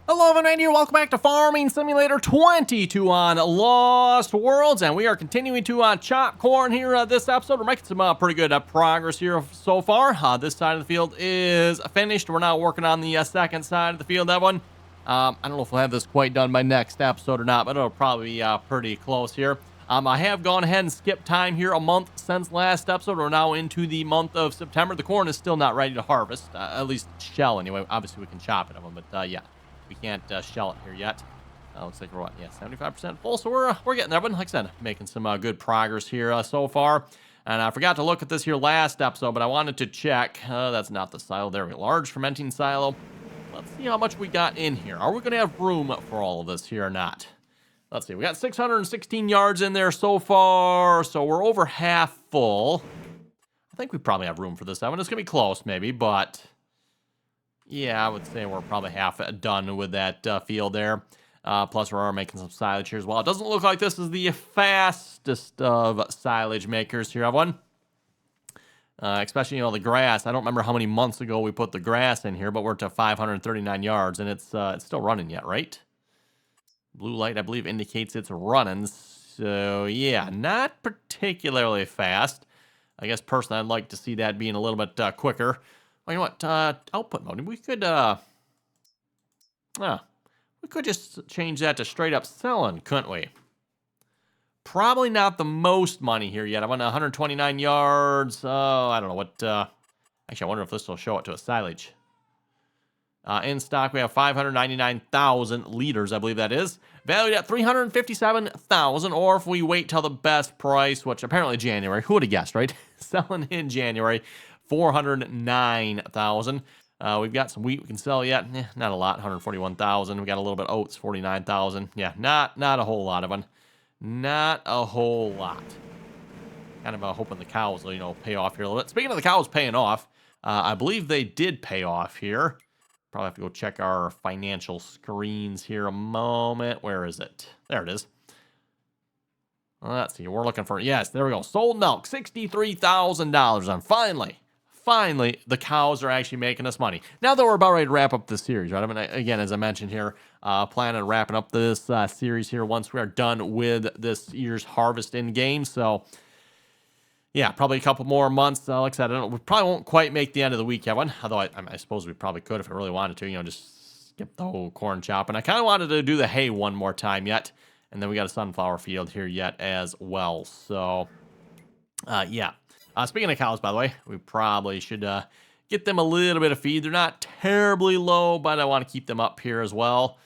Hello everyone, here. Welcome back to Farming Simulator 22 on Lost Worlds, and we are continuing to chop corn here this episode. We're making some pretty good progress here so far. This side of the field is finished. We're now working on the second side of the field, that one. I don't know if we'll have this quite done by next episode or not, but it'll probably be pretty close here. I have gone ahead and skipped time here a month since last episode. We're now into the month of September. The corn is still not ready to harvest, at least shell anyway. Obviously, we can chop it, but yeah. We can't shell it here yet. Looks like we're what? Yeah, 75% full. So we're getting there. But like I said, making some good progress here so far. And I forgot to look at this here last episode, but I wanted to check. That's not the silo. There we go. Large fermenting silo. Let's see how much we got in here. Are we going to have room for all of this here or not? Let's see. We got 616 yards in there so far. So we're over half full. I think we probably have room for this one. It's going to be close maybe, but... yeah, I would say we're probably half done with that field there. Plus, we're making some silage here as well. It doesn't look like this is the fastest of silage makers here, everyone. Especially, the grass. I don't remember how many months ago we put the grass in here, but we're to 539 yards, and it's still running yet, right? Blue light, I believe, indicates it's running. So, yeah, not particularly fast. I guess, personally, I'd like to see that being a little bit quicker. Well, you know what? Output mode. We could just change that to straight up selling, couldn't we? Probably not the most money here yet. I'm on 129 yards. Oh, I don't know what. Actually, I wonder if this will show it to a silage. In stock, we have 599,000 liters, I believe that is. Valued at 357,000, or if we wait till the best price, which apparently January. Who would have guessed, right? Selling in January. 409,000. We've got some wheat we can sell yet. Not a lot, 141,000. We got a little bit of oats, 49,000. Yeah, not a whole lot of them. Not a whole lot. Kind of hoping the cows will, pay off here a little bit. Speaking of the cows paying off, I believe they did pay off here. Probably have to go check our financial screens here a moment. Where is it? There it is. Let's see. We're looking for, yes, there we go. Sold milk, $63,000. And finally, the cows are actually making us money. Now that we're about ready to wrap up this series, right? I mean, again, as I mentioned here, planning on wrapping up this series here once we are done with this year's harvest in game. So, yeah, probably a couple more months. Like I said, we probably won't quite make the end of the week, Kevin. Although I suppose we probably could if I really wanted to. Just skip the whole corn chopping. I kind of wanted to do the hay one more time yet, and then we got a sunflower field here yet as well. So, yeah. Speaking of cows, by the way, we probably should get them a little bit of feed. They're not terribly low, but I want to keep them up here as well.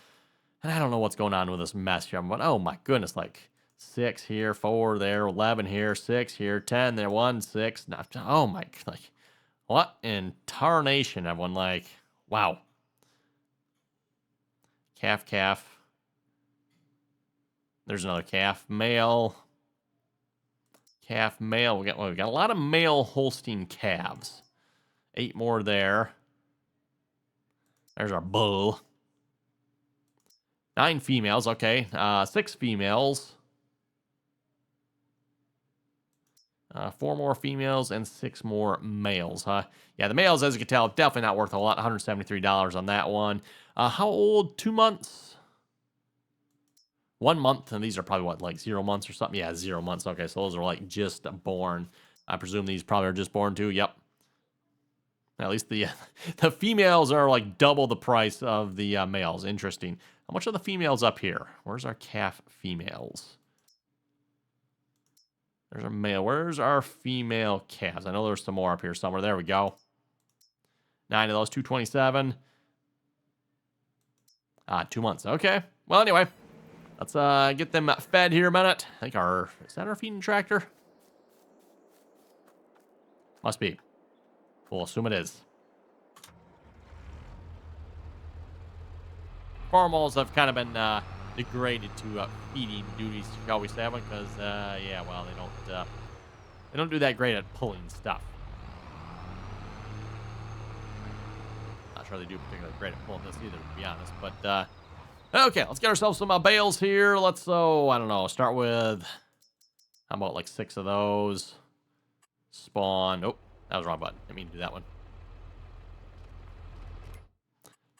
And I don't know what's going on with this mess here, but oh my goodness, like 6 here, 4 there, 11 here, 6 here, 10 there, 1, 6. Oh my, like, what in tarnation, everyone? Like, wow. Calf. There's another calf, male. Calf, male. We got a lot of male Holstein calves. 8 more there. There's our bull. 9 females. Okay. 6 females. 4 more females and 6 more males. Yeah, the males, as you can tell, definitely not worth a lot. $173 on that one. How old? 2 months? 1 month, and these are probably what, like 0 months or something? Yeah, 0 months. Okay, so those are like just born. I presume these probably are just born too. Yep. At least the females are like double the price of the males. Interesting. How much are the females up here? Where's our calf females? There's our male. Where's our female calves? I know there's some more up here somewhere. There we go. 9 of those, 227. 2 months. Okay. Well, anyway. Let's get them fed here a minute. I think is that our feeding tractor? Must be. We'll assume it is. Farm walls have kind of been degraded to feeding duties, shall we say, because yeah, well, they don't do that great at pulling stuff. Not sure they do particularly great at pulling this either, to be honest, but okay, let's get ourselves some bales here. Let's, I don't know, start with, how about like 6 of those? Spawn. Oh, that was the wrong button. I didn't mean to do that one.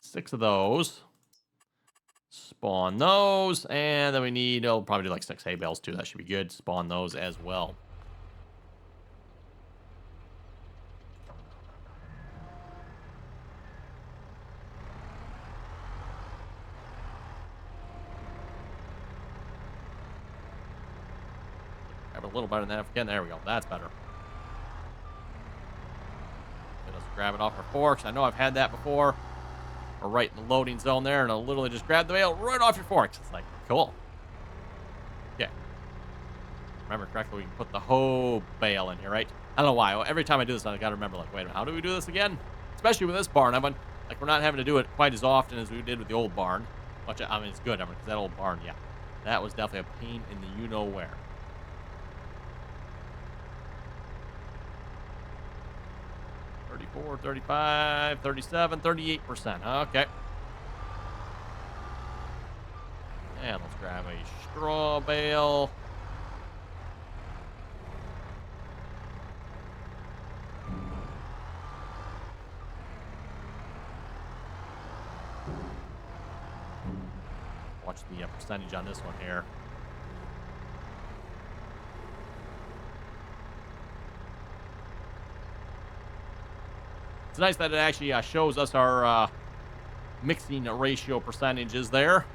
6 of those. Spawn those, and then we need, oh, probably do like 6 hay bales too. That should be good. Spawn those as well. Grab a little better than that again. There we go. That's better. Let's grab it off our forks. I know I've had that before. We're right in the loading zone there, and I'll literally just grab the bale right off your forks. It's like, cool. Yeah. Remember correctly, we can put the whole bale in here, right? I don't know why. Every time I do this, I gotta remember, like, wait a minute, how do we do this again? Especially with this barn. Like, we're not having to do it quite as often as we did with the old barn. Which, I mean, it's good. I mean, because that old barn, yeah. That was definitely a pain in the you-know-where. $34, $35, $37, 38%. Okay. And let's grab a straw bale. Watch the percentage on this one here. It's nice that it actually shows us our mixing ratio percentages there.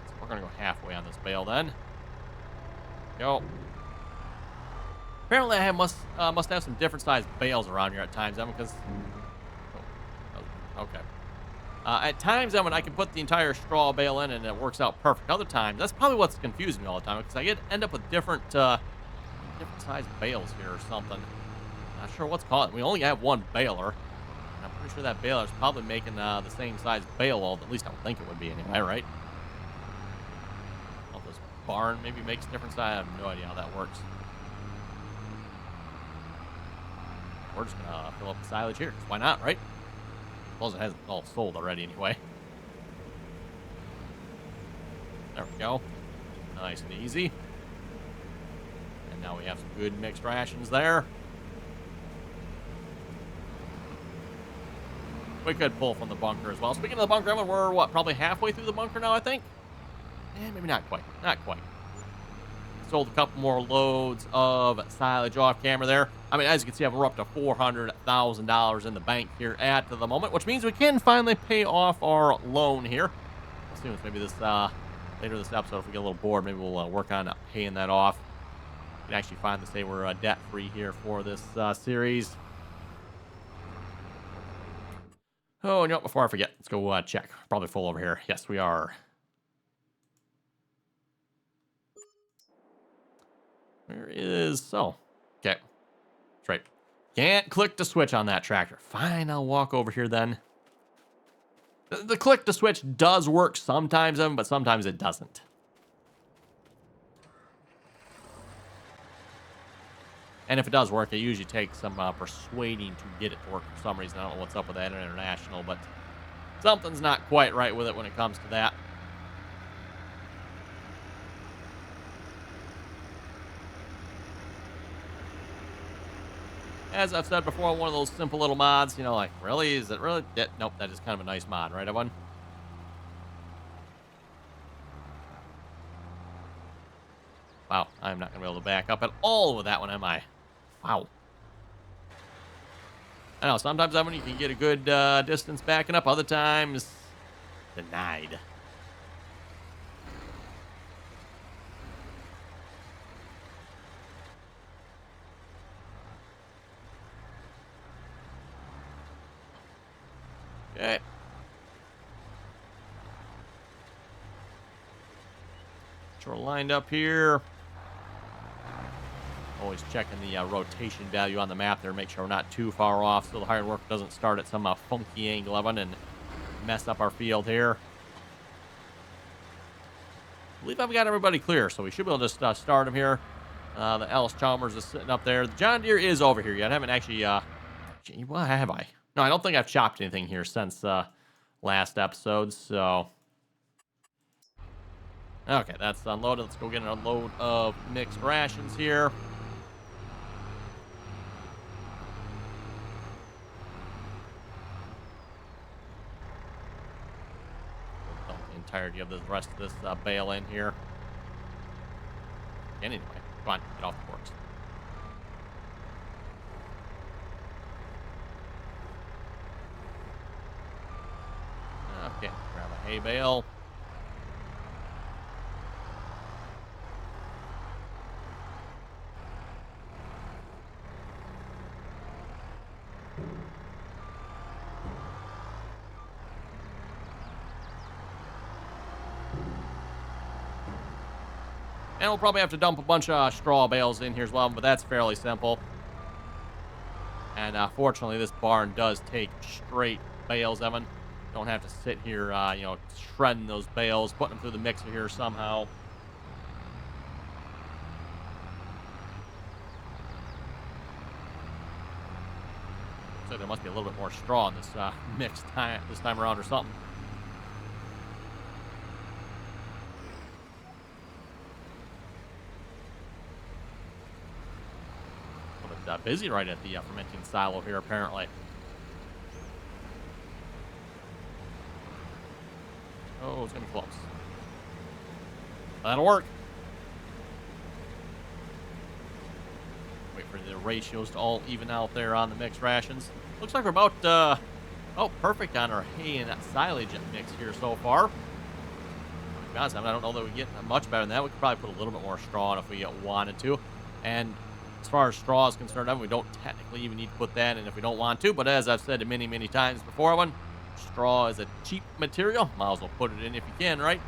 So we're going to go halfway on this bale then. Go. Apparently I must have some different sized bales around here at times, because... Oh, okay. At times, I can put the entire straw bale in and it works out perfect. Other times, that's probably what's confusing me all the time, because I end up with different sized bales here or something. Not sure what's called. We only have one baler. And I'm pretty sure that baler is probably making the same size bale, at least I would think it would be anyway, right? Well, this barn maybe makes different size. I have no idea how that works. We're just going to fill up the silage here. Why not, right? Suppose it hasn't all sold already anyway. There we go. Nice and easy. And now we have some good mixed rations there. We could pull from the bunker as well. Speaking of the bunker, we're, what, probably halfway through the bunker now, I think? Maybe not quite. Not quite. Sold a couple more loads of silage off camera there. I mean, as you can see, we're up to $400,000 in the bank here at the moment, which means we can finally pay off our loan here. As soon as maybe this later this episode, if we get a little bored, maybe we'll work on paying that off. We can actually finally say we're debt-free here for this series. Oh, no, before I forget, let's go check. Probably full over here. Yes, we are. Where is... Oh, okay. That's right. Can't click to switch on that tractor. Fine, I'll walk over here then. The click to switch does work sometimes, but sometimes it doesn't. And if it does work, it usually takes some persuading to get it to work for some reason. I don't know what's up with that international, but something's not quite right with it when it comes to that. As I've said before, one of those simple little mods, you know, like, really? Is it really? Yeah, nope, that is kind of a nice mod, right, everyone? Wow, I'm not going to be able to back up at all with that one, am I? Wow. I know, sometimes you can get a good distance backing up. Other times, denied. Okay. We're lined up here. Always checking the rotation value on the map there, make sure we're not too far off so the hired work doesn't start at some funky angle of it and mess up our field here. I believe I've got everybody clear, so we should be able to just start them here. The Ellis Chalmers is sitting up there. The John Deere is over here yet. I haven't actually... what have I? No, I don't think I've chopped anything here since last episode, so... Okay, that's unloaded. Let's go get a load of mixed rations here. the entirety of the rest of this bale in here. And anyway, come on, get off the forks. Okay, grab a hay bale. And we'll probably have to dump a bunch of straw bales in here as well, but that's fairly simple. And fortunately, this barn does take straight bales, Evan. Don't have to sit here, shredding those bales, putting them through the mixer here somehow. So there must be a little bit more straw in this mix this time around or something. Busy right at the fermenting silo here, apparently. Oh, it's going to be close. That'll work. Wait for the ratios to all even out there on the mixed rations. Looks like we're about, perfect on our hay and silage mix here so far. To be honest, I don't know that we get much better than that. We could probably put a little bit more straw in if we wanted to. And as far as straw is concerned, we don't technically even need to put that in if we don't want to. But as I've said many, many times before, straw is a cheap material. Might as well put it in if you can, right?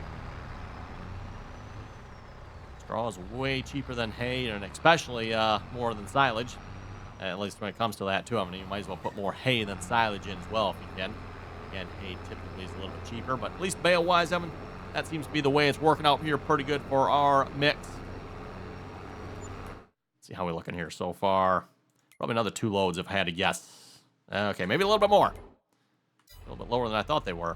Straw is way cheaper than hay, and especially more than silage. At least when it comes to that, too. I mean, you might as well put more hay than silage in as well if you can. Again, hay typically is a little bit cheaper, but at least bale-wise, that seems to be the way it's working out here pretty good for our mix. See how we're looking here so far. Probably another 2 loads if I had to guess. Okay, maybe a little bit more. A little bit lower than I thought they were.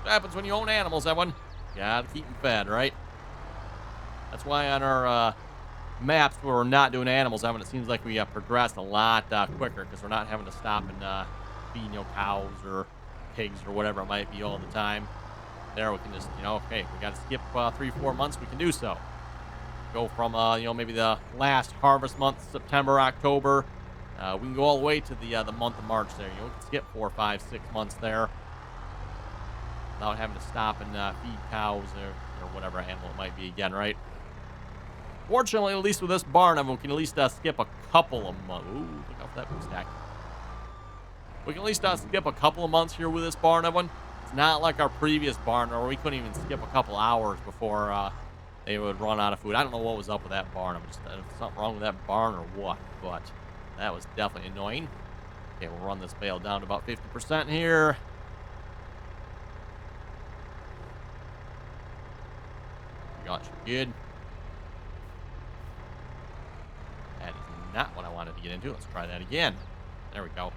What happens when you own animals, everyone? You gotta keep them fed, right? That's why on our maps where we're not doing animals, it seems like we progressed a lot quicker because we're not having to stop and feed, cows or pigs or whatever it might be all the time. There we can just, okay, we got to skip 3-4 months, we can do so. Go from, maybe the last harvest month, September, October. We can go all the way to the month of March there. We can skip 4, 5, 6 months there without having to stop and feed cows or whatever animal it might be again, right? Fortunately, at least with this barn, we can at least skip a couple of months. Ooh, look out for that big stack. We can at least skip a couple of months here with this barn, everyone. It's not like our previous barn where we couldn't even skip a couple hours before they would run out of food. I don't know what was up with that barn. Something wrong with that barn or what, but that was definitely annoying. Okay, we'll run this bale down to about 50% here. Got you good. That is not what I wanted to get into. Let's try that again. There we go.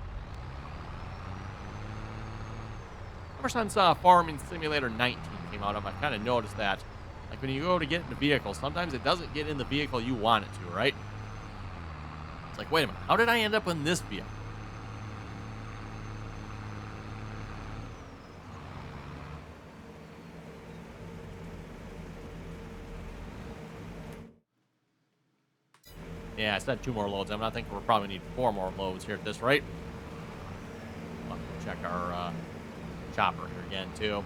Ever since Farming Simulator 19 came out, I've kind of noticed that, like when you go to get in the vehicle, sometimes it doesn't get in the vehicle you want it to, right? It's like, wait a minute, how did I end up in this vehicle? Yeah, I said 2 more loads. I think we'll probably need 4 more loads here at this rate. We'll have to check our chopper here again, too.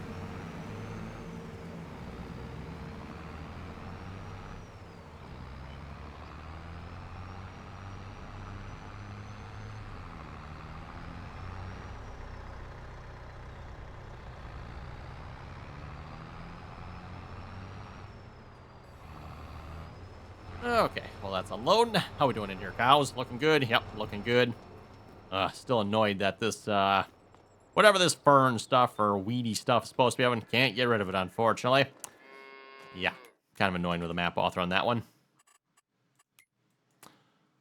Okay, well, that's unloading. How we doing in here, cows? Looking good? Yep, looking good. Still annoyed that this, whatever this fern stuff or weedy stuff is supposed to be, I can't get rid of it, unfortunately. Yeah, kind of annoying with the map author on that one.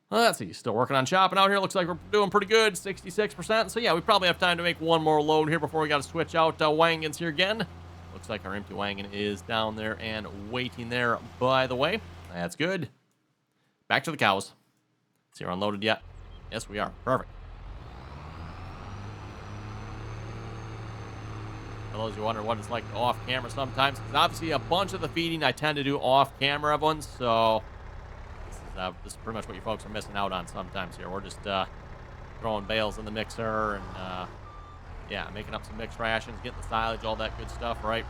Let's see, still working on chopping out here. Looks like we're doing pretty good, 66%. So yeah, we probably have time to make 1 more load here before we got to switch out wagons here again. Looks like our empty wagon is down there and waiting there, by the way. That's good. Back to the cows. See, we're unloaded yet? Yes, we are. Perfect. For those who wonder what it's like off camera sometimes, because obviously a bunch of the feeding I tend to do off camera, everyone. So this is pretty much what you folks are missing out on sometimes here. We're just throwing bales in the mixer and yeah, making up some mixed rations, getting the silage, all that good stuff, right?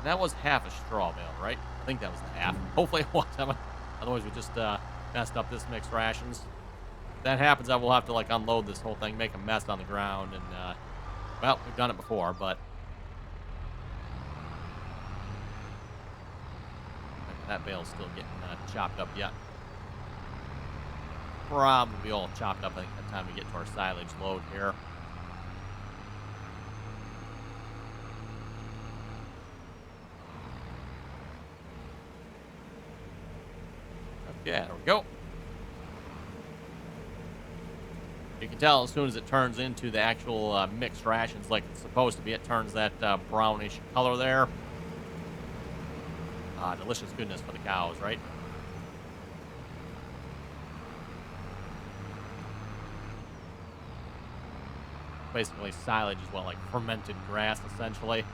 That was half a straw bale, right? I think that was the half. Hopefully it was. Otherwise, we just messed up this mixed rations. If that happens, I will have to, like, unload this whole thing, make a mess on the ground, and, well, we've done it before, but that bale's still getting chopped up yet. Probably all chopped up, I think, by the time we get to our silage load here. Yeah, there we go. You can tell as soon as it turns into the actual mixed rations like it's supposed to be, it turns that brownish color there. Delicious goodness for the cows, right? Basically, silage is what, like fermented grass, essentially.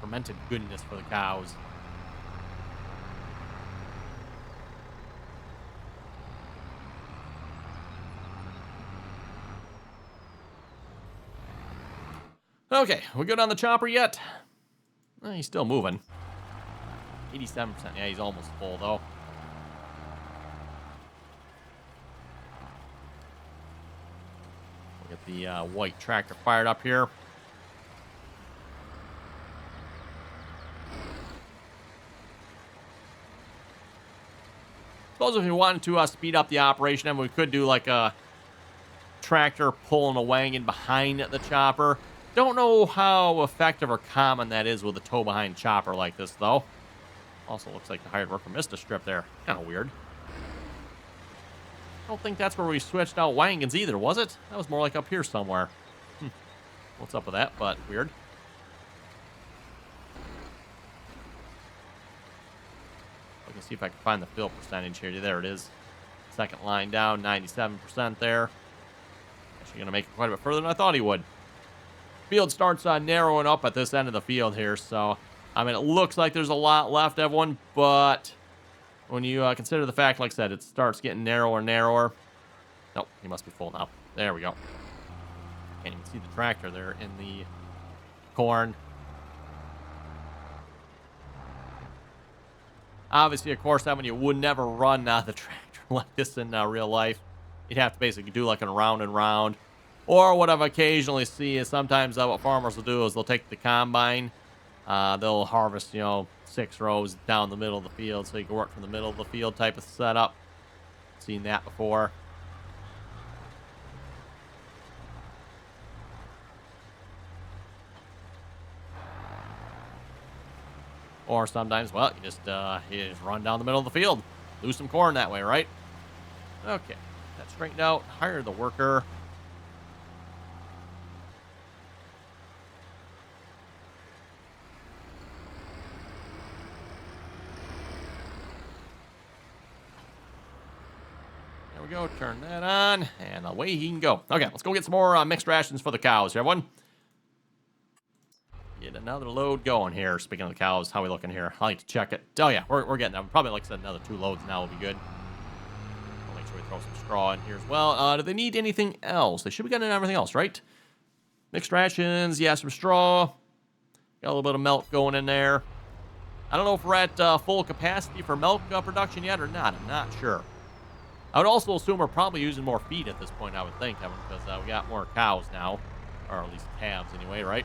Fermented goodness for the cows. Okay, we good on the chopper yet? He's still moving. 87%. Yeah, he's almost full, though. We'll get the white tractor fired up here. Suppose if we wanted to speed up the operation, and we could do like a tractor pulling a wagon behind the chopper. Don't know how effective or common that is with a tow-behind chopper like this, though. Also looks like the hired worker missed a strip there. Kind of weird. I don't think that's where we switched out wagons either, was it? That was more like up here somewhere. What's up with that? But weird. Let me see if I can find the fill percentage here. There it is. Second line down, 97% there. Actually going to make it quite a bit further than I thought he would. Field starts narrowing up at this end of the field here, so I mean, it looks like there's a lot left, everyone, but when you consider the fact, like I said, it starts getting narrower and narrower. Nope, he must be full now. There we go. Can't even see the tractor there in the corn. Obviously, of course, that one you would never run the tractor like this in real life. You'd have to basically do like a round and round. Or what I've occasionally see is sometimes what farmers will do is they'll take the combine. They'll harvest, 6 rows down the middle of the field so you can work from the middle of the field type of setup. Seen that before. Or sometimes, well, you just run down the middle of the field. Lose some corn that way, right? Okay. That's straightened out. Hire the worker. There we go. Turn that on. And away he can go. Okay, let's go get some more mixed rations for the cows, everyone. Get another load going here. Speaking of the cows, how are we looking here? I like to check it. Oh, yeah, we're getting them. Probably, like I said, another 2 loads now will be good. I'll make sure we throw some straw in here as well. Do they need anything else? They should be getting everything else, right? Mixed rations. Yeah, some straw. Got a little bit of milk going in there. I don't know if we're at full capacity for milk production yet or not. I'm not sure. I would also assume we're probably using more feed at this point, I would think, Evan, because we got more cows now. Or at least calves anyway, right?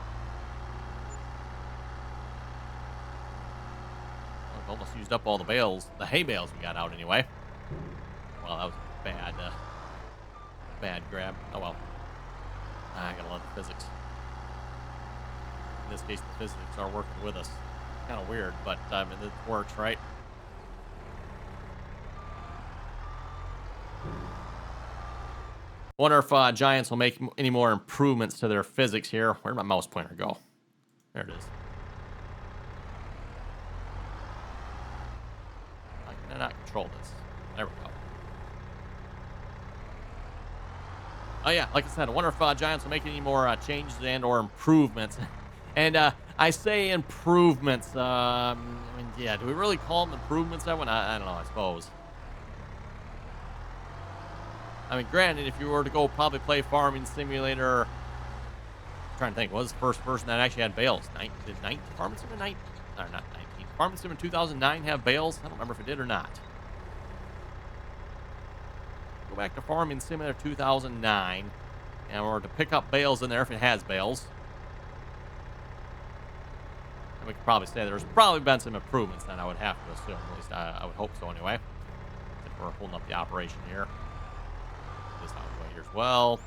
Almost used up all the bales, the hay bales we got out anyway. Well, that was a bad grab. Oh well. I gotta love the physics. In this case, the physics are working with us. Kind of weird, but I mean, it works, right? Wonder if Giants will make any more improvements to their physics here. Where'd my mouse pointer go? There it is. I cannot control this. There we go. Oh, yeah, like I said, I wonder if Giants will make any more changes and or improvements. And I say improvements. I mean, yeah, do we really call them improvements, Evan? I don't know, I suppose. I mean, granted, if you were to go probably play Farming Simulator, I'm trying to think, what was the first person that actually had bales? Did Farming Sim in 19? Or not 19. Farming Sim in 2009 have bales? I don't remember if it did or not. Go back to Farming Simulator 2009, and we're to pick up bales in there if it has bales. And we could probably say there's probably been some improvements then, I would have to assume. At least I would hope so anyway. If we're holding up the operation here. This out of the way here as well.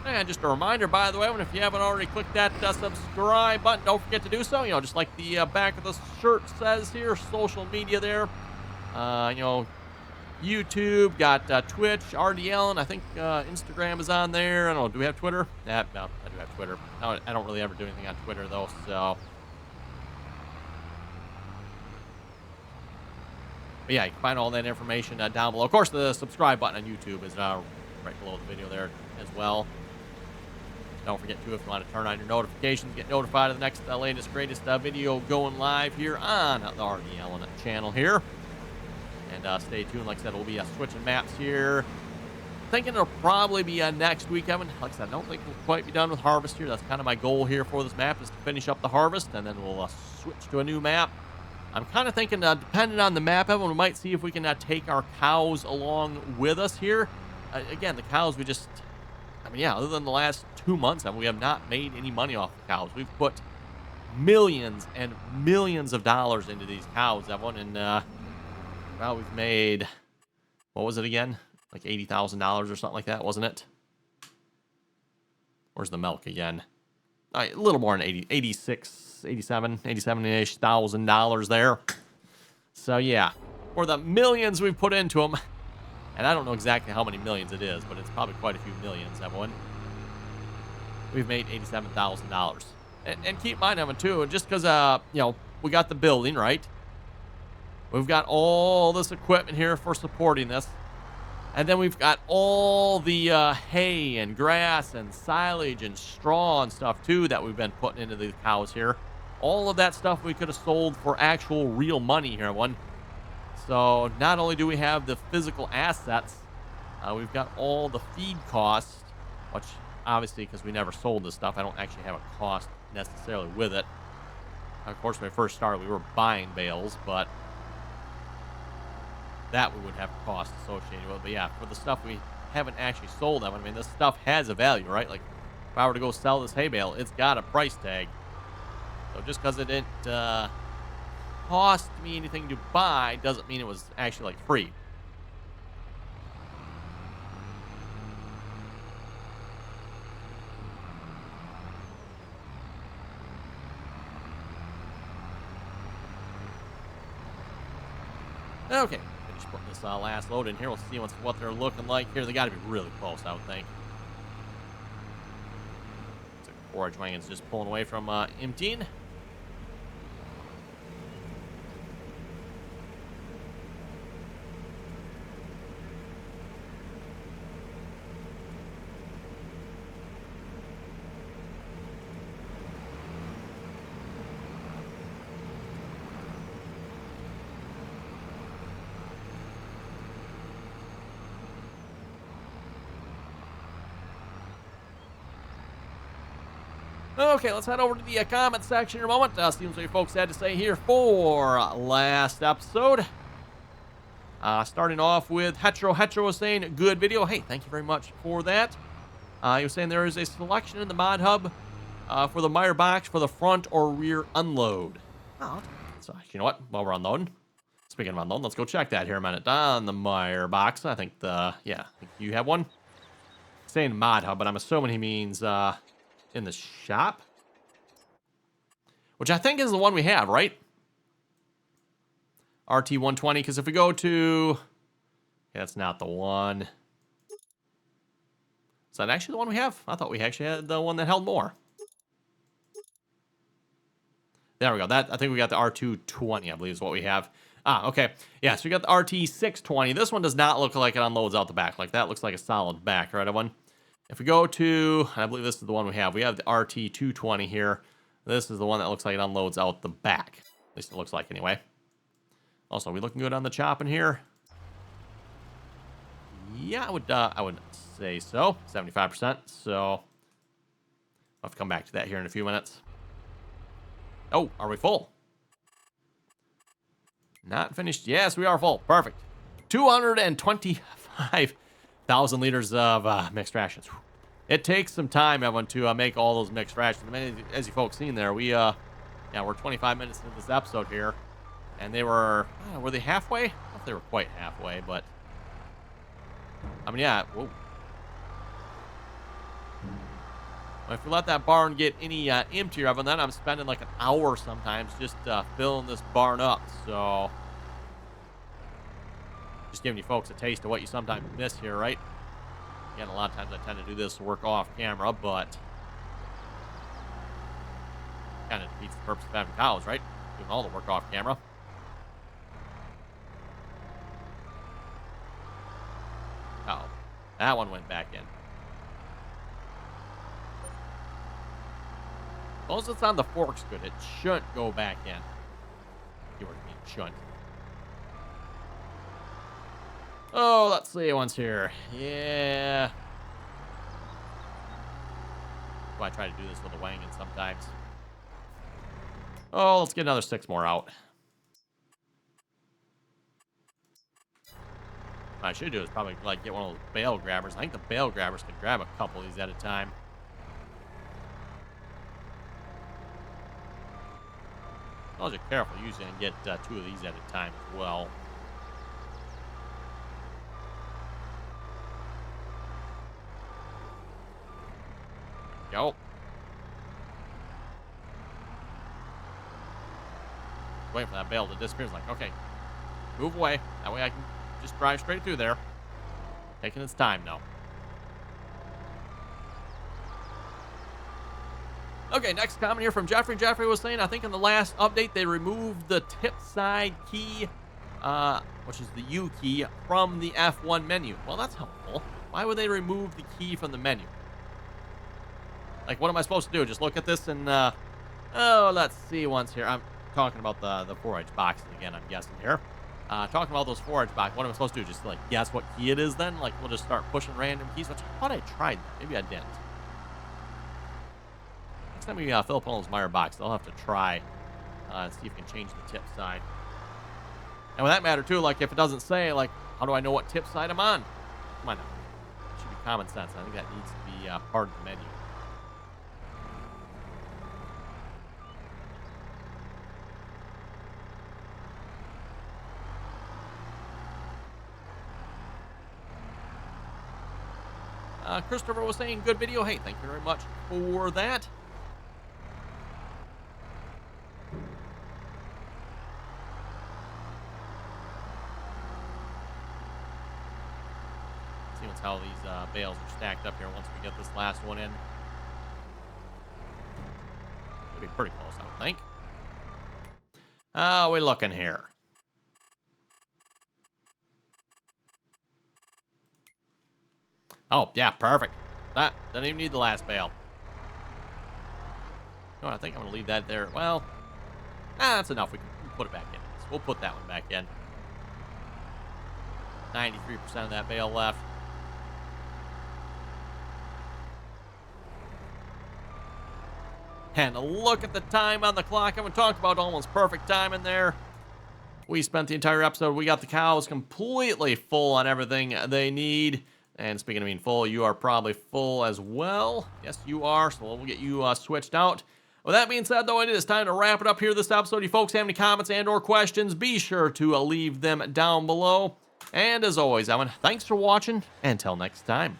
And just a reminder, by the way, if you haven't already clicked that subscribe button, don't forget to do so. You know, just like the back of the shirt says here, social media there. You know, YouTube, got Twitch, RDAllen. I think Instagram is on there. I don't know. Do we have Twitter? No, I do have Twitter. No, I don't really ever do anything on Twitter, though, so. But yeah, you can find all that information down below. Of course, the subscribe button on YouTube is right below the video there as well. Don't forget, too, if you want to turn on your notifications, get notified of the next latest, greatest video going live here on the RDAllen channel here. And stay tuned. Like I said, we'll be switching maps here. Thinking it'll probably be next week, Evan. Like I said, I don't think we'll quite be done with harvest here. That's kind of my goal here for this map, is to finish up the harvest, and then we'll switch to a new map. I'm kind of thinking, depending on the map, Evan, we might see if we can take our cows along with us here. Again, the cows, we just... I mean, yeah, other than the last 2 months, Evan, we have not made any money off the cows. We've put millions and millions of dollars into these cows, Evan, and, well, we've made... What was it again? Like $80,000 or something like that, wasn't it? Where's the milk again? A little more than 87-ish thousand dollars there. So yeah, for the millions we've put into them, and I don't know exactly how many millions it is, but it's probably quite a few millions, everyone. We've made $87,000. And keep in mind, Evan, too, just because, you know, we got the building, right? We've got all this equipment here for supporting this. And then we've got all the hay and grass and silage and straw and stuff, too, that we've been putting into the cows here. All of that stuff we could have sold for actual real money here, everyone. So not only do we have the physical assets, we've got all the feed costs, which obviously, because we never sold this stuff, I don't actually have a cost necessarily with it. Of course, when we first started, we were buying bales, but that we would have costs associated with. But yeah, for the stuff we haven't actually sold them, I mean, this stuff has a value, right? Like, if I were to go sell this hay bale, it's got a price tag. So just because it didn't cost me anything to buy doesn't mean it was actually, like, free. Okay. Just putting this last load in here. We'll see what they're looking like here. They got to be really close, I would think. Looks like the forage wagon's just pulling away from emptying. Okay, let's head over to the comment section in a moment. See what you folks had to say here for last episode. Starting off with Hetero was saying, good video. Hey, thank you very much for that. He was saying there is a selection in the mod hub for the Meyer box for the front or rear unload. Oh, so you know what? While we're unloading, speaking of unloading, let's go check that here a minute. On the Meyer box, I think I think you have one. Saying mod hub, but I'm assuming he means in the shop, which I think is the one we have, right? RT120, because if we go to... Yeah, that's not the one. Is that actually the one we have? I thought we actually had the one that held more. There we go. That I think we got the R220, I believe is what we have. Ah, okay. Yeah, so we got the RT620. This one does not look like it unloads out the back. Like, that looks like a solid back, right, everyone? If we go to, I believe this is the one we have. We have the RT220 here. This is the one that looks like it unloads out the back. At least it looks like, anyway. Also, are we looking good on the chopping here? Yeah, I would say so. 75%. So, I'll have to come back to that here in a few minutes. Oh, are we full? Not finished. Yes, we are full. Perfect. 225,000 liters of mixed rations. It takes some time, everyone, to make all those mixed rations. I mean, as you folks seen there, we're 25 minutes into this episode here, and they were they halfway? I don't know if they were quite halfway, but I mean, yeah. Whoa. If we let that barn get any emptier of it, then I'm spending like an hour sometimes just filling this barn up. So, just giving you folks a taste of what you sometimes miss here, right? Again, a lot of times I tend to do this to work off camera, but kind of defeats the purpose of having cows, right? Doing all the work off camera. Uh-oh. That one went back in. As long as it's on the forks good, it shouldn't go back in. You were mean, shouldn't. Oh, let's see once here. Yeah. Well, I try to do this with a wangin sometimes. Oh, let's get another 6 more out. What I should do is probably like get one of those bale grabbers. I think the bale grabbers can grab a couple of these at a time. As long as you're careful, usually you can get 2 of these at a time as well. There we go. Waiting for that bale to disappear. It's like, okay, move away. That way I can just drive straight through there. Taking its time now. Okay, next comment here from Jeffrey. Jeffrey was saying, I think in the last update they removed the tip side key, which is the U key, from the F1 menu. Well, that's helpful. Why would they remove the key from the menu? Like, what am I supposed to do? Just look at this and, oh, let's see once here. I'm talking about the forage boxes again, I'm guessing here. Talking about those forage boxes, what am I supposed to do? Just, like, guess what key it is then? Like, we'll just start pushing random keys? Which I thought I tried that. Maybe I didn't. Next time we fill up one of those Meyer boxes, I'll have to try and see if we can change the tip side. And with that matter, too, like, if it doesn't say, like, how do I know what tip side I'm on? Come on now. It should be common sense. I think that needs to be part of the menu. Christopher was saying, good video. Hey, thank you very much for that. See how these bales are stacked up here once we get this last one in. It'll be pretty close, I would think. How are we looking here? Oh, yeah, perfect. That doesn't even need the last bale. No, I think I'm going to leave that there. Well, that's enough. We can put it back in. So we'll put that one back in. 93% of that bale left. And look at the time on the clock. I haven't talked about almost perfect time in there. We spent the entire episode. We got the cows completely full on everything they need. And speaking of being full, you are probably full as well. Yes, you are. So we'll get you switched out. With that being said, though, it is time to wrap it up here this episode. If you folks have any comments and or questions, be sure to leave them down below. And as always, Evan, thanks for watching. Until next time.